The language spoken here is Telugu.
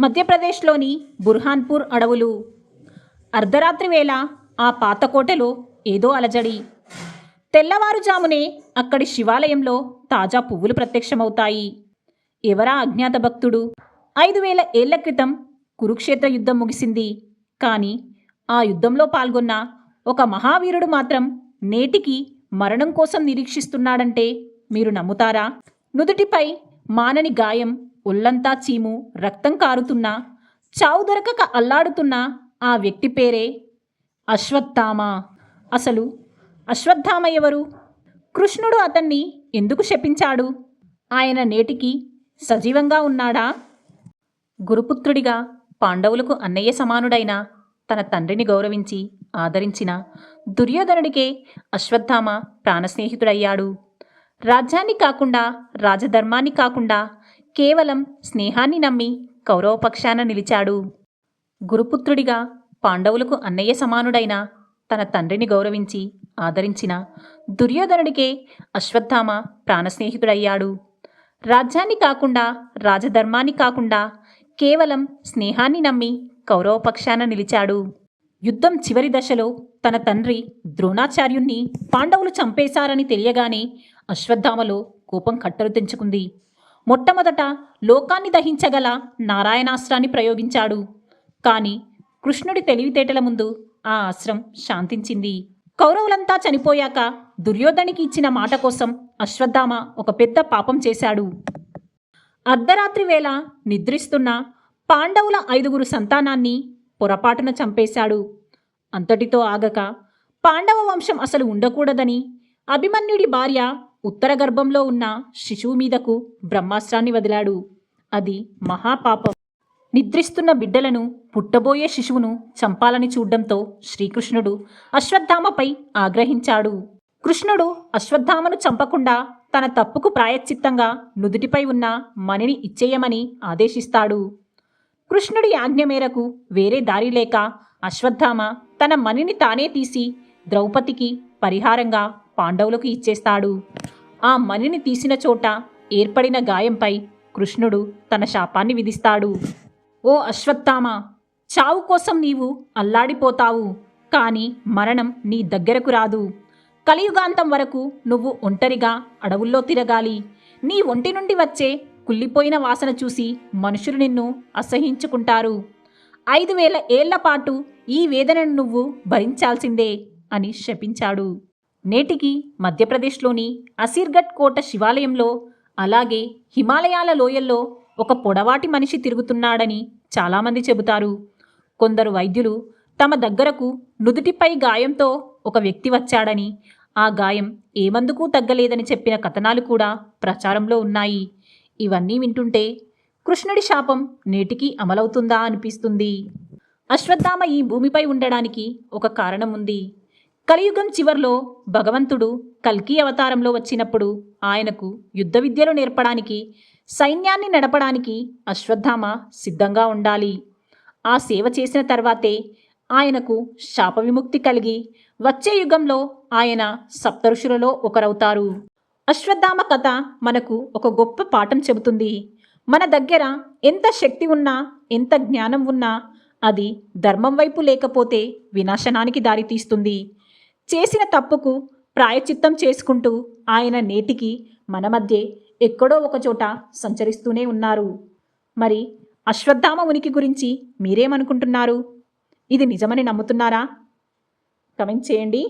మధ్యప్రదేశ్లోని బుర్హాన్పూర్ అడవులు. అర్ధరాత్రి వేళ ఆ పాతకోటలో ఏదో అలజడి. తెల్లవారుజామునే అక్కడి శివాలయంలో తాజా పువ్వులు ప్రత్యక్షమవుతాయి. ఎవరా అజ్ఞాత భక్తుడు? 5000 ఏళ్ల క్రితం కురుక్షేత్ర యుద్ధం ముగిసింది. కానీ ఆ యుద్ధంలో పాల్గొన్న ఒక మహావీరుడు మాత్రం నేటికి మరణం కోసం నిరీక్షిస్తున్నాడంటే మీరు నమ్ముతారా? నుదుటిపై మానని గాయం, ఒళ్లంతా చీము, రక్తం కారుతున్నా, చావు దొరకక అల్లాడుతున్న ఆ వ్యక్తి పేరే అశ్వత్థామ. అసలు అశ్వత్థామ ఎవరు? కృష్ణుడు అతన్ని ఎందుకు శపించాడు? ఆయన నేటికి సజీవంగా ఉన్నాడా? గురుపుత్రుడిగా పాండవులకు అన్నయ్య సమానుడైన తన తండ్రిని గౌరవించి ఆదరించిన దుర్యోధనుడికే అశ్వత్థామ ప్రాణస్నేహితుడయ్యాడు. రాజ్యాన్ని కాకుండా, రాజధర్మాన్ని కాకుండా కేవలం స్నేహాన్ని నమ్మి కౌరవపక్షాన నిలిచాడు. గురుపుత్రుడిగా పాండవులకు అన్నయ్య సమానుడైన తన తండ్రిని గౌరవించి ఆదరించిన దుర్యోధనుడికే అశ్వత్థామ ప్రాణస్నేహితుడయ్యాడు. రాజ్యాన్ని కాకుండా, రాజధర్మాన్ని కాకుండా కేవలం స్నేహాన్ని నమ్మి కౌరవపక్షాన నిలిచాడు. యుద్ధం చివరి దశలో తన తండ్రి ద్రోణాచార్యుణ్ణి పాండవులు చంపేశారని తెలియగానే అశ్వత్థామలో కోపం కట్టలు తెంచుకుంది. మొట్టమొదట లోకాన్ని దహించగల నారాయణాస్త్రాన్ని ప్రయోగించాడు. కానీ కృష్ణుడి తెలివితేటల ముందు ఆ అస్త్రం శాంతించింది. కౌరవులంతా చనిపోయాక దుర్యోధనికి ఇచ్చిన మాట కోసం అశ్వత్థామ ఒక పెద్ద పాపం చేశాడు. అర్ధరాత్రి వేళ నిద్రిస్తున్న పాండవుల 5 సంతానాన్ని పొరపాటున చంపేశాడు. అంతటితో ఆగక పాండవ వంశం అసలు ఉండకూడదని అభిమన్యుడి భార్య ఉత్తర గర్భంలో ఉన్న శిశువు మీదకు బ్రహ్మాస్త్రాన్ని వదిలాడు. అది మహాపాపం. నిద్రిస్తున్న బిడ్డలను, పుట్టబోయే శిశువును చంపాలని చూడ్డంతో శ్రీకృష్ణుడు అశ్వత్థామపై ఆగ్రహించాడు. కృష్ణుడు అశ్వత్థామను చంపకుండా తన తప్పుకు ప్రాయశ్చిత్తంగా నుదుటిపై ఉన్న మణిని ఇచ్చేయమని ఆదేశిస్తాడు. కృష్ణుడి ఆజ్ఞ మేరకు వేరే దారి లేక అశ్వత్థామ తన మణిని తానే తీసి ద్రౌపదికి పరిహారంగా పాండవులకు ఇచ్చేస్తాడు. ఆ మణిని తీసిన చోట ఏర్పడిన గాయంపై కృష్ణుడు తన శాపాన్ని విధిస్తాడు. ఓ అశ్వత్థామ, చావు కోసం నీవు అల్లాడిపోతావు, కానీ మరణం నీ దగ్గరకు రాదు. కలియుగాంతం వరకు నువ్వు ఒంటరిగా అడవుల్లో తిరగాలి. నీ ఒంటి నుండి వచ్చే కుళ్ళిపోయిన వాసన చూసి మనుషులు నిన్ను అసహించుకుంటారు. 5000 ఏళ్ల పాటు ఈ వేదనను నువ్వు భరించాల్సిందే అని శపించాడు. నేటికి మధ్యప్రదేశ్లోని అసిర్గఢ్ కోట శివాలయంలో, అలాగే హిమాలయాల లోయల్లో ఒక పొడవాటి మనిషి తిరుగుతున్నాడని చాలామంది చెబుతారు. కొందరు వైద్యులు తమ దగ్గరకు నుదుటిపై గాయంతో ఒక వ్యక్తి వచ్చాడని, ఆ గాయం ఏమందుకు తగ్గలేదని చెప్పిన కథనాలు కూడా ప్రచారంలో ఉన్నాయి. ఇవన్నీ వింటుంటే కృష్ణుడి శాపం నేటికి అమలవుతుందా అనిపిస్తుంది. అశ్వత్థామ ఈ భూమిపై ఉండడానికి ఒక కారణం ఉంది. కలియుగం చివర్లో భగవంతుడు కల్కి అవతారంలో వచ్చినప్పుడు ఆయనకు యుద్ధ విద్యలు నేర్పడానికి, సైన్యాన్ని నడపడానికి అశ్వత్థామ సిద్ధంగా ఉండాలి. ఆ సేవ చేసిన తర్వాతే ఆయనకు శాప విముక్తి కలిగి వచ్చే యుగంలో ఆయన సప్తఋషులలో ఒకరవుతారు. అశ్వత్థామ కథ మనకు ఒక గొప్ప పాఠం చెబుతుంది. మన దగ్గర ఎంత శక్తి ఉన్నా, ఎంత జ్ఞానం ఉన్నా అది ధర్మం వైపు లేకపోతే వినాశనానికి దారితీస్తుంది. చేసిన తప్పుకు ప్రాయచిత్తం చేసుకుంటూ ఆయన నేటికి మన మధ్య ఎక్కడో ఒకచోట సంచరిస్తూనే ఉన్నారు. మరి అశ్వత్థామ ఉనికి గురించి మీరేమనుకుంటున్నారు? ఇది నిజమని నమ్ముతున్నారా? కమెంట్ చేయండి.